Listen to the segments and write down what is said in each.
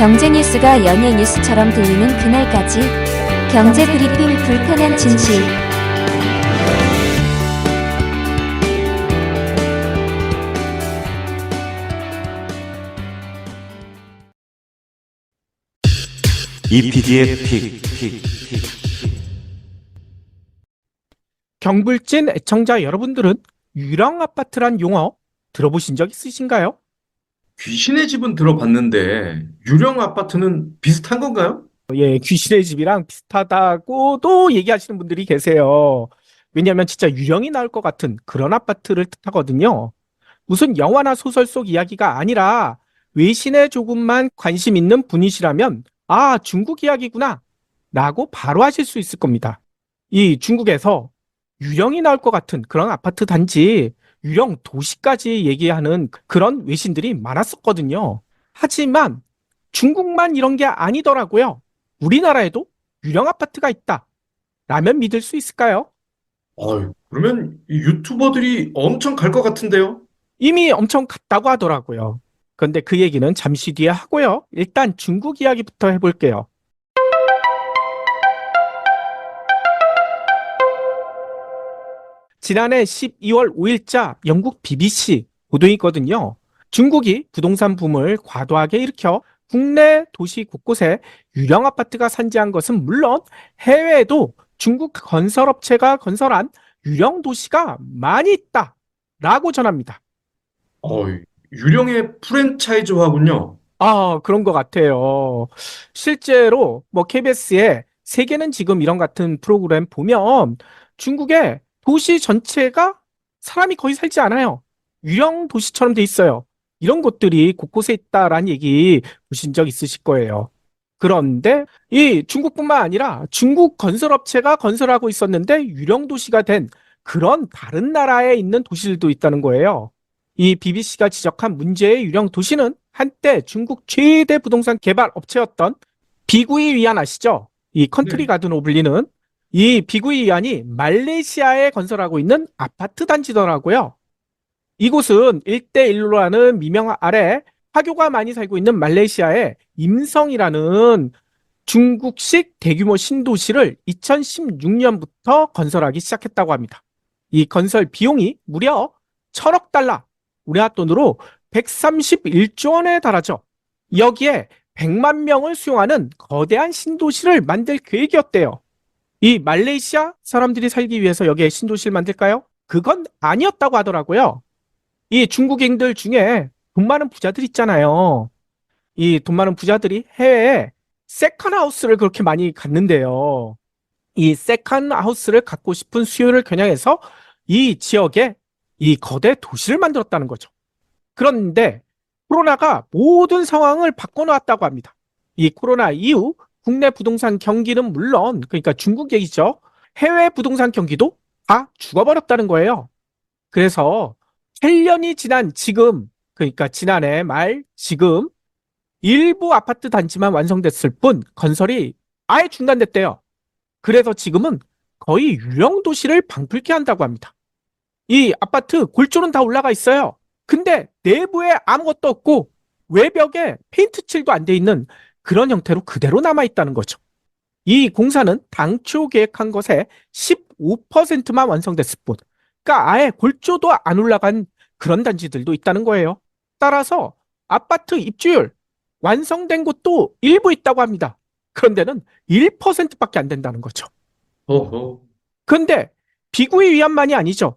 경제 뉴스가 연예 뉴스처럼 들리는 그날까지 경제 브리핑 불편한 진실. 이PD의 픽. 경불진 애청자 여러분들은 유령 아파트란 용어 들어보신 적 있으신가요? 귀신의 집은 들어봤는데 유령 아파트는 비슷한 건가요? 예, 귀신의 집이랑 비슷하다고도 얘기하시는 분들이 계세요. 왜냐하면 진짜 유령이 나올 것 같은 그런 아파트를 뜻하거든요. 무슨 영화나 소설 속 이야기가 아니라 외신에 조금만 관심 있는 분이시라면 아, 중국 이야기구나 라고 바로 하실 수 있을 겁니다. 이 중국에서 유령이 나올 것 같은 그런 아파트 단지, 유령 도시까지 얘기하는 그런 외신들이 많았었거든요. 하지만 중국만 이런 게 아니더라고요. 우리나라에도 유령 아파트가 있다 라면 믿을 수 있을까요? 그러면 이 유튜버들이 엄청 갈 것 같은데요? 이미 엄청 갔다고 하더라고요. 그런데 그 얘기는 잠시 뒤에 하고요. 일단 중국 이야기부터 해볼게요. 지난해 12월 5일자 영국 BBC 보도에 있거든요. 중국이 부동산 붐을 과도하게 일으켜 국내 도시 곳곳에 유령 아파트가 산지한 것은 물론 해외에도 중국 건설업체가 건설한 유령 도시가 많이 있다라고 전합니다. 유령의 프랜차이즈화군요. 아, 그런 것 같아요. 실제로 뭐 KBS에 세계는 지금 이런 같은 프로그램 보면 중국의 도시 전체가 사람이 거의 살지 않아요. 유령 도시처럼 돼 있어요. 이런 곳들이 곳곳에 있다라는 얘기 보신 적 있으실 거예요. 그런데 이 중국뿐만 아니라 중국 건설업체가 건설하고 있었는데 유령 도시가 된 그런 다른 나라에 있는 도시들도 있다는 거예요. 이 BBC가 지적한 문제의 유령 도시는 한때 중국 최대 부동산 개발 업체였던 비구이 위안 아시죠? 이 컨트리 네. 가든으로 불리는 이 비구이 위안이 말레이시아에 건설하고 있는 아파트 단지더라고요. 이곳은 1대1로 하는 미명 아래 화교가 많이 살고 있는 말레이시아의 임성이라는 중국식 대규모 신도시를 2016년부터 건설하기 시작했다고 합니다. 이 건설 비용이 무려 1,000억 달러, 우리나라 돈으로 131조 원에 달하죠. 여기에 100만 명을 수용하는 거대한 신도시를 만들 계획이었대요. 이 말레이시아 사람들이 살기 위해서 여기에 신도시를 만들까요? 그건 아니었다고 하더라고요. 이 중국인들 중에 돈 많은 부자들 있잖아요. 이 돈 많은 부자들이 해외에 세컨하우스를 그렇게 많이 갖는데요. 이 세컨하우스를 갖고 싶은 수요를 겨냥해서 이 지역에 이 거대 도시를 만들었다는 거죠. 그런데 코로나가 모든 상황을 바꿔놓았다고 합니다. 이 코로나 이후 국내 부동산 경기는 물론, 그러니까 중국 얘기죠. 해외 부동산 경기도 다 죽어버렸다는 거예요. 그래서 8년이 지난 지금, 그러니까 지난해 말 지금 일부 아파트 단지만 완성됐을 뿐 건설이 아예 중단됐대요. 그래서 지금은 거의 유령 도시를 방불케 한다고 합니다. 이 아파트 골조는 다 올라가 있어요. 근데 내부에 아무것도 없고 외벽에 페인트 칠도 안 돼 있는 그런 형태로 그대로 남아 있다는 거죠. 이 공사는 당초 계획한 것의 15%만 완성됐을 뿐. 그러니까 아예 골조도 안 올라간 그런 단지들도 있다는 거예요. 따라서 아파트 입주율 완성된 곳도 일부 있다고 합니다. 그런데는 1%밖에 안 된다는 거죠. 어허. 그런데 비구의 위안만이 아니죠.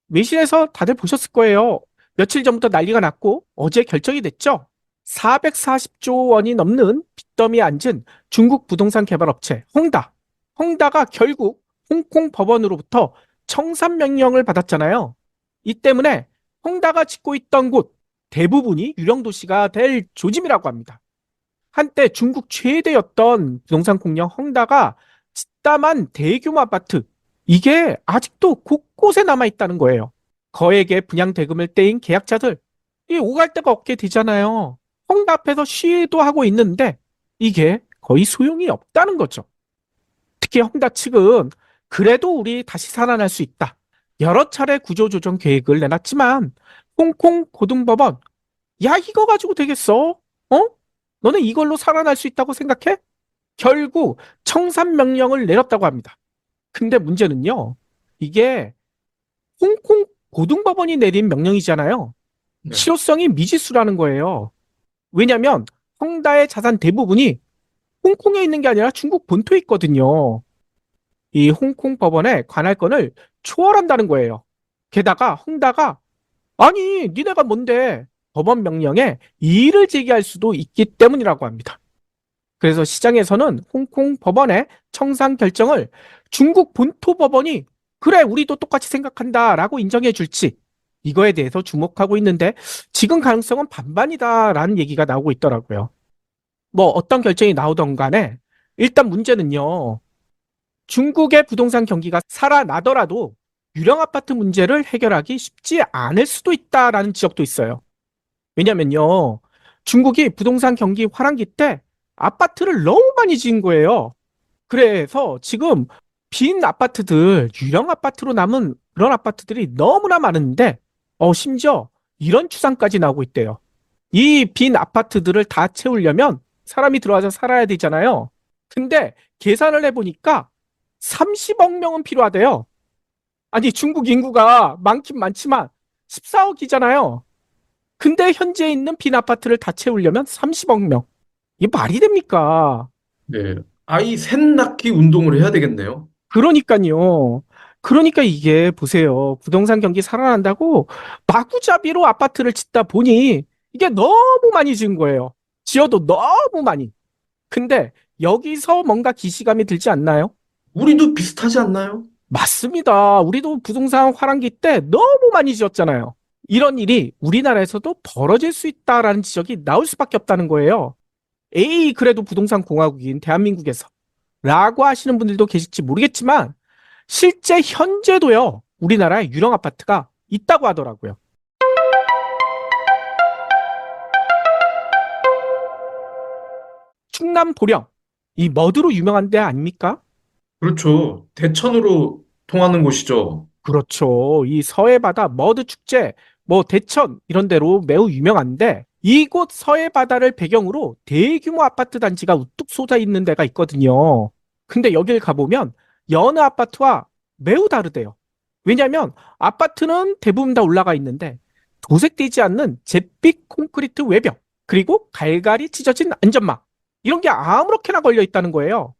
외신에서 다들 보셨을 거예요. 며칠 전부터 난리가 났고 어제 결정이 됐죠. 440조 원이 넘는 빚더미에 앉은 중국 부동산 개발업체 홍다. 홍다가 결국 홍콩 법원으로부터 청산 명령을 받았잖아요. 이 때문에 홍다가 짓고 있던 곳 대부분이 유령 도시가 될 조짐이라고 합니다. 한때 중국 최대였던 부동산 공룡 홍다가 짓담한 대규모 아파트, 이게 아직도 곳곳에 남아있다는 거예요. 거액의 분양 대금을 떼인 계약자들, 이 오갈 데가 없게 되잖아요. 홍다 앞에서 시위도 하고 있는데 이게 거의 소용이 없다는 거죠. 특히 홍다 측은 그래도 우리 다시 살아날 수 있다. 여러 차례 구조조정 계획을 내놨지만 홍콩 고등법원, 야 이거 가지고 되겠어? 어? 너네 이걸로 살아날 수 있다고 생각해? 결국 청산 명령을 내렸다고 합니다. 근데 문제는요. 이게 홍콩 고등법원이 내린 명령이잖아요. 네. 실효성이 미지수라는 거예요. 왜냐하면 헝다의 자산 대부분이 홍콩에 있는 게 아니라 중국 본토에 있거든요. 이 홍콩 법원의 관할권을 초월한다는 거예요. 게다가 헝다가 아니 니네가 뭔데 법원 명령에 이의를 제기할 수도 있기 때문이라고 합니다. 그래서 시장에서는 홍콩 법원의 청산 결정을 중국 본토 법원이 그래 우리도 똑같이 생각한다라고 인정해 줄지 이거에 대해서 주목하고 있는데 지금 가능성은 반반이다라는 얘기가 나오고 있더라고요. 뭐 어떤 결정이 나오던 간에 일단 문제는요. 중국의 부동산 경기가 살아나더라도 유령 아파트 문제를 해결하기 쉽지 않을 수도 있다라는 지적도 있어요. 왜냐면요. 중국이 부동산 경기 화랑기 때 아파트를 너무 많이 지은 거예요. 그래서 지금 빈 아파트들, 유령 아파트로 남은 그런 아파트들이 너무나 많은데, 심지어 이런 추산까지 나오고 있대요. 이 빈 아파트들을 다 채우려면 사람이 들어와서 살아야 되잖아요. 근데 계산을 해보니까 30억 명은 필요하대요. 아니, 중국 인구가 많긴 많지만 14억이잖아요. 근데 현재 있는 빈 아파트를 다 채우려면 30억 명. 이게 말이 됩니까? 네. 아이 셋 낳기 운동을 해야 되겠네요. 그러니까요. 그러니까 이게 보세요. 부동산 경기 살아난다고 마구잡이로 아파트를 짓다 보니 이게 너무 많이 지은 거예요. 지어도 너무 많이. 근데 여기서 뭔가 기시감이 들지 않나요? 우리도 비슷하지 않나요? 맞습니다. 우리도 부동산 화랑기 때 너무 많이 지었잖아요. 이런 일이 우리나라에서도 벌어질 수 있다라는 지적이 나올 수밖에 없다는 거예요. 에이, 그래도 부동산 공화국인 대한민국에서 라고 하시는 분들도 계실지 모르겠지만 실제 현재도요. 우리나라에 유령 아파트가 있다고 하더라고요. 충남 보령. 이 머드로 유명한 데 아닙니까? 그렇죠. 대천으로 통하는 곳이죠. 그렇죠. 이 서해바다 머드 축제, 뭐 대천 이런 데로 매우 유명한데 이곳 서해바다를 배경으로 대규모 아파트 단지가 우뚝 솟아 있는 데가 있거든요. 근데 여길 가보면 여느 아파트와 매우 다르대요. 왜냐하면 아파트는 대부분 다 올라가 있는데 도색되지 않는 잿빛 콘크리트 외벽 그리고 갈갈이 찢어진 안전망 이런 게 아무렇게나 걸려 있다는 거예요.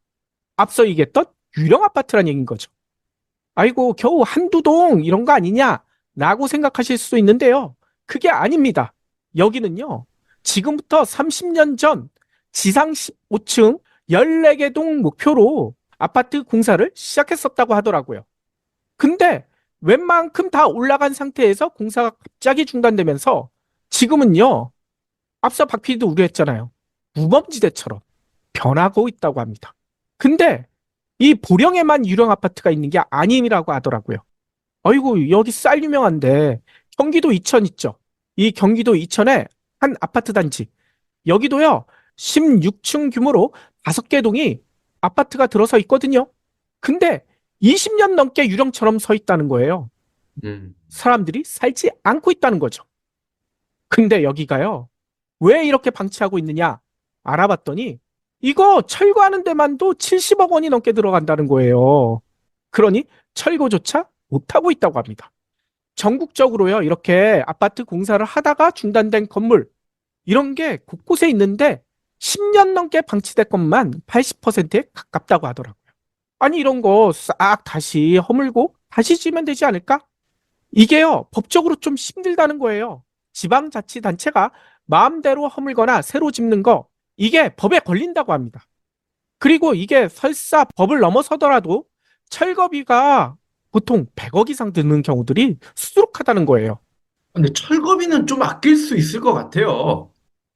앞서 얘기했던 유령 아파트란 얘기인 거죠. 아이고, 겨우 한두 동 이런 거 아니냐라고 생각하실 수도 있는데요. 그게 아닙니다. 여기는요, 지금부터 30년 전 지상 15층 14개 동 목표로 아파트 공사를 시작했었다고 하더라고요. 근데 웬만큼 다 올라간 상태에서 공사가 갑자기 중단되면서 지금은요, 앞서 박 PD도 우려했잖아요. 무범지대처럼 변하고 있다고 합니다. 근데 이 보령에만 유령 아파트가 있는 게 아님이라고 하더라고요. 아이고, 여기 쌀 유명한데 경기도 이천 있죠. 이 경기도 이천에 한 아파트 단지. 여기도요. 16층 규모로 5개 동이 아파트가 들어서 있거든요. 근데 20년 넘게 유령처럼 서 있다는 거예요. 음. 사람들이 살지 않고 있다는 거죠. 근데 여기가요. 왜 이렇게 방치하고 있느냐 알아봤더니 이거 철거하는 데만도 70억 원이 넘게 들어간다는 거예요. 그러니 철거조차 못하고 있다고 합니다. 전국적으로요, 이렇게 아파트 공사를 하다가 중단된 건물, 이런 게 곳곳에 있는데 10년 넘게 방치된 것만 80%에 가깝다고 하더라고요. 아니, 이런 거 싹 다시 허물고 다시 지으면 되지 않을까? 이게요, 법적으로 좀 힘들다는 거예요. 지방자치단체가 마음대로 허물거나 새로 짓는 거, 이게 법에 걸린다고 합니다. 그리고 이게 설사 법을 넘어서더라도 철거비가 보통 100억 이상 드는 경우들이 수두룩하다는 거예요. 근데 철거비는 좀 아낄 수 있을 것 같아요.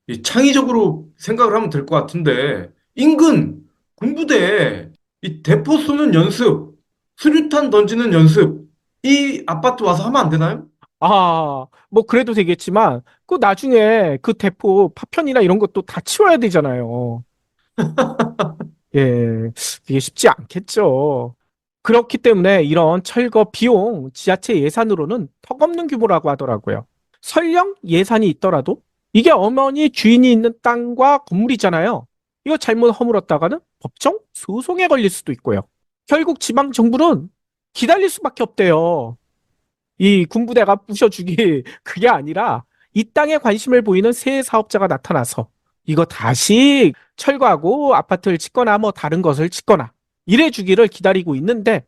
이 창의적으로 생각을 하면 될 것 같은데, 인근 군부대에 이 대포 쏘는 연습, 수류탄 던지는 연습, 이 아파트 와서 하면 안 되나요? 뭐 그래도 되겠지만 그 나중에 그 대포 파편이나 이런 것도 다 치워야 되잖아요. 예, 이게 쉽지 않겠죠. 그렇기 때문에 이런 철거 비용 지자체 예산으로는 턱없는 규모라고 하더라고요. 설령 예산이 있더라도 이게 어머니 주인이 있는 땅과 건물이잖아요. 이거 잘못 허물었다가는 법정 소송에 걸릴 수도 있고요. 결국 지방 정부는 기다릴 수밖에 없대요. 이 군부대가 부셔주기 그게 아니라 이 땅에 관심을 보이는 새 사업자가 나타나서 이거 다시 철거하고 아파트를 짓거나 뭐 다른 것을 짓거나 이래 주기를 기다리고 있는데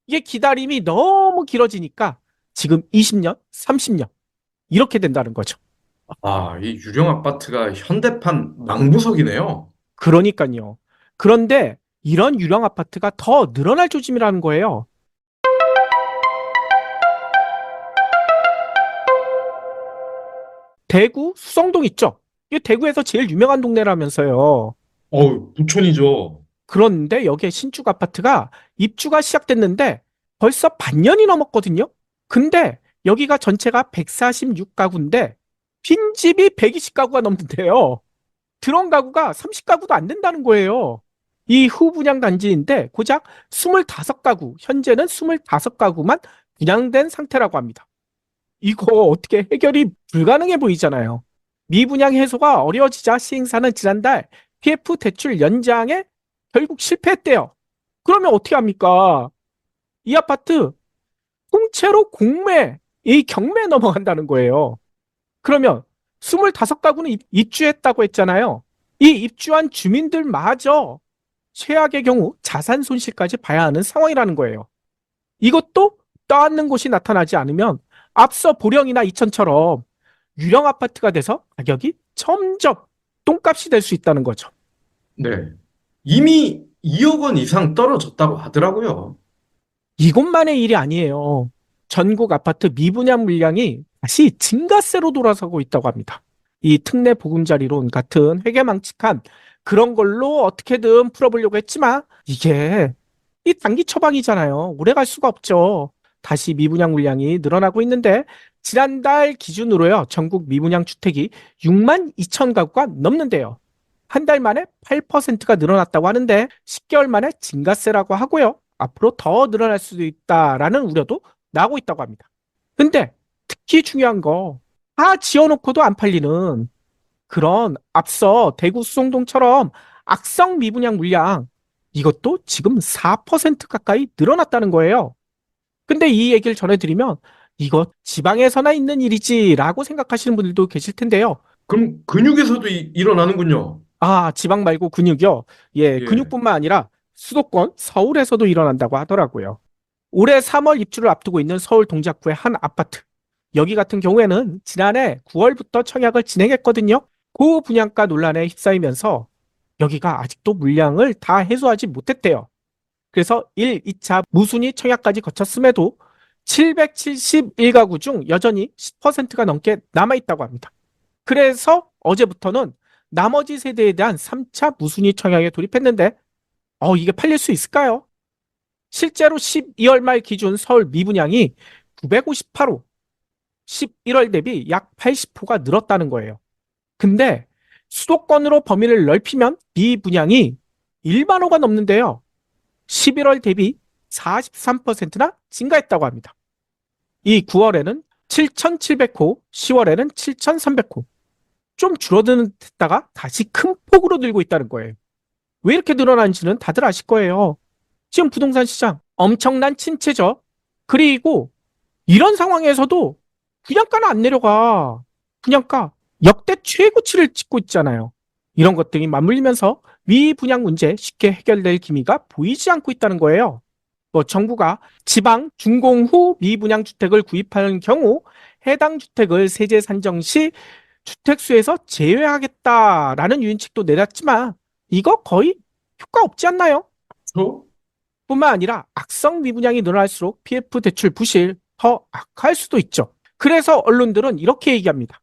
이게 기다림이 너무 길어지니까 지금 20년, 30년 이렇게 된다는 거죠. 아, 이 유령 아파트가 현대판 망부석이네요. 그러니까요. 그런데 이런 유령 아파트가 더 늘어날 조짐이라는 거예요. 대구 수성동 있죠? 이게 대구에서 제일 유명한 동네라면서요. 부촌이죠. 그런데 여기에 신축 아파트가 입주가 시작됐는데 벌써 반년이 넘었거든요. 근데 여기가 전체가 146가구인데 빈집이 120가구가 넘는데요. 들어온 가구가 30가구도 안 된다는 거예요. 이 후분양 단지인데 고작 25가구, 현재는 25가구만 분양된 상태라고 합니다. 이거 어떻게 해결이 불가능해 보이잖아요. 미분양 해소가 어려워지자 시행사는 지난달 PF 대출 연장에 결국 실패했대요. 그러면 어떻게 합니까? 이 아파트 통째로 공매, 이 경매에 넘어간다는 거예요. 그러면 25가구는 입주했다고 했잖아요. 이 입주한 주민들마저 최악의 경우 자산 손실까지 봐야 하는 상황이라는 거예요. 이것도 떠안는 곳이 나타나지 않으면 앞서 보령이나 이천처럼 유령 아파트가 돼서 가격이 점점 똥값이 될 수 있다는 거죠. 네. 이미 2억 원 이상 떨어졌다고 하더라고요. 이것만의 일이 아니에요. 전국 아파트 미분양 물량이 다시 증가세로 돌아서고 있다고 합니다. 이 특례 보금자리론 같은 회계망측한 그런 걸로 어떻게든 풀어보려고 했지만 이게 이 단기 처방이잖아요. 오래 갈 수가 없죠. 다시 미분양 물량이 늘어나고 있는데 지난달 기준으로요. 전국 미분양 주택이 6만 2천 가구가 넘는데요. 한 달 만에 8%가 늘어났다고 하는데 10개월 만에 증가세라고 하고요. 앞으로 더 늘어날 수도 있다라는 우려도 나오고 있다고 합니다. 근데 특히 중요한 거 다 지어놓고도 안 팔리는 그런 앞서 대구 수성동처럼 악성 미분양 물량 이것도 지금 4% 가까이 늘어났다는 거예요. 근데 이 얘기를 전해드리면 이거 지방에서나 있는 일이지라고 생각하시는 분들도 계실 텐데요. 그럼 근육에서도 일어나는군요. 아, 지방 말고 근육이요? 예, 예. 근육뿐만 아니라 수도권 서울에서도 일어난다고 하더라고요. 올해 3월 입주를 앞두고 있는 서울 동작구의 한 아파트. 여기 같은 경우에는 지난해 9월부터 청약을 진행했거든요. 고분양가 논란에 휩싸이면서 여기가 아직도 물량을 다 해소하지 못했대요. 그래서 1, 2차 무순위 청약까지 거쳤음에도 771가구 중 여전히 10%가 넘게 남아있다고 합니다. 그래서 어제부터는 나머지 세대에 대한 3차 무순위 청약에 돌입했는데 이게 팔릴 수 있을까요? 실제로 12월 말 기준 서울 미분양이 958호, 11월 대비 약 80호가 늘었다는 거예요. 근데 수도권으로 범위를 넓히면 미분양이 1만 호가 넘는데요. 11월 대비 43%나 증가했다고 합니다. 이 9월에는 7,700호, 10월에는 7,300호. 좀 줄어드는 듯다가 다시 큰 폭으로 늘고 있다는 거예요. 왜 이렇게 늘어난지는 다들 아실 거예요. 지금 부동산 시장 엄청난 침체죠. 그리고 이런 상황에서도 분양가는 안 내려가. 분양가 역대 최고치를 찍고 있잖아요. 이런 것들이 맞물리면서 미분양 문제 쉽게 해결될 기미가 보이지 않고 있다는 거예요. 정부가 지방 준공 후 미분양 주택을 구입하는 경우 해당 주택을 세제 산정 시 주택수에서 제외하겠다라는 유인책도 내놨지만 이거 거의 효과 없지 않나요? 저? 뿐만 아니라 악성 미분양이 늘어날수록 PF 대출 부실 더 악화할 수도 있죠. 그래서 언론들은 이렇게 얘기합니다.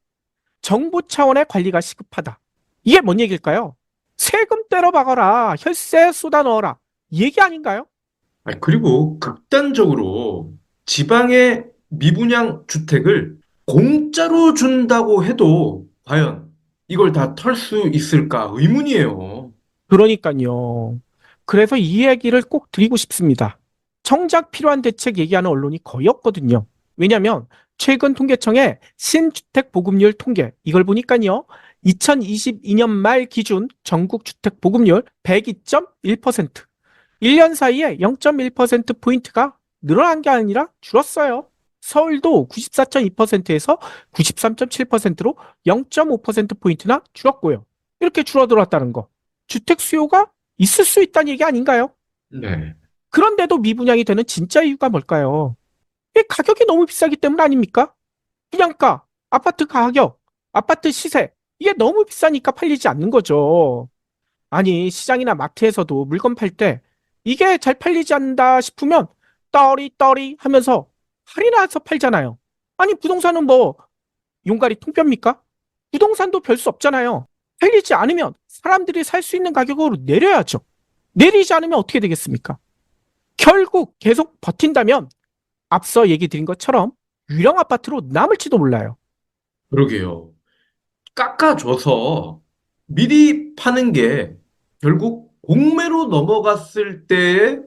정부 차원의 관리가 시급하다. 이게 뭔 얘기일까요? 세금 때려 박아라. 혈세 쏟아 넣어라. 이 얘기 아닌가요? 그리고 극단적으로 지방의 미분양 주택을 공짜로 준다고 해도 과연 이걸 다 털 수 있을까 의문이에요. 그러니까요. 그래서 이 얘기를 꼭 드리고 싶습니다. 정작 필요한 대책 얘기하는 언론이 거의 없거든요. 왜냐면 최근 통계청의 신주택 보급률 통계 이걸 보니까요. 2022년 말 기준 전국 주택 보급률 102.1%. 1년 사이에 0.1%포인트가 늘어난 게 아니라 줄었어요. 서울도 94.2%에서 93.7%로 0.5%포인트나 줄었고요. 이렇게 줄어들었다는 거. 주택 수요가 있을 수 있다는 얘기 아닌가요? 네. 그런데도 미분양이 되는 진짜 이유가 뭘까요? 이 가격이 너무 비싸기 때문 아닙니까? 분양가, 아파트 가격, 아파트 시세, 이게 너무 비싸니까 팔리지 않는 거죠. 아니, 시장이나 마트에서도 물건 팔 때 이게 잘 팔리지 않는다 싶으면 떠리 하면서 할인해서 팔잖아요. 아니, 부동산은 뭐 용가리 통뼈입니까? 부동산도 별 수 없잖아요. 팔리지 않으면 사람들이 살 수 있는 가격으로 내려야죠. 내리지 않으면 어떻게 되겠습니까? 결국 계속 버틴다면 앞서 얘기 드린 것처럼 유령 아파트로 남을지도 몰라요. 그러게요. 깎아줘서 미리 파는 게 결국 공매로 넘어갔을 때의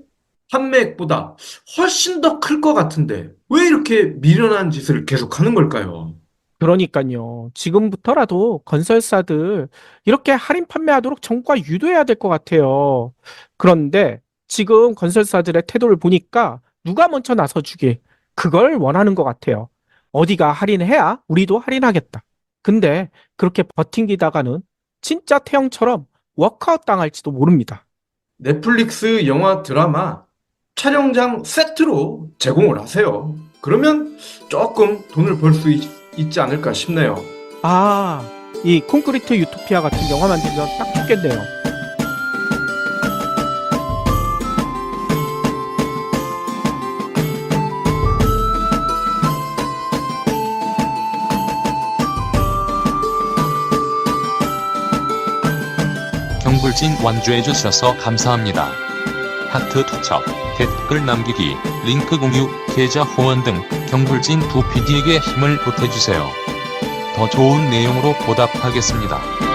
판매액보다 훨씬 더 클 것 같은데 왜 이렇게 미련한 짓을 계속 하는 걸까요? 그러니까요. 지금부터라도 건설사들 이렇게 할인 판매하도록 정부가 유도해야 될 것 같아요. 그런데 지금 건설사들의 태도를 보니까 누가 먼저 나서주길 그걸 원하는 것 같아요. 어디가 할인해야 우리도 할인하겠다. 근데 그렇게 버팅기다가는 진짜 태형처럼 워크아웃 당할지도 모릅니다. 넷플릭스 영화 드라마 촬영장 세트로 제공을 하세요. 그러면 조금 돈을 벌 수 있지 않을까 싶네요. 아, 이 콘크리트 유토피아 같은 영화 만들면 딱 좋겠네요. 경불진 완주해 주셔서 감사합니다. 하트 투척, 댓글 남기기, 링크 공유, 계좌 후원 등 경불진 2PD에게 힘을 보태주세요. 더 좋은 내용으로 보답하겠습니다.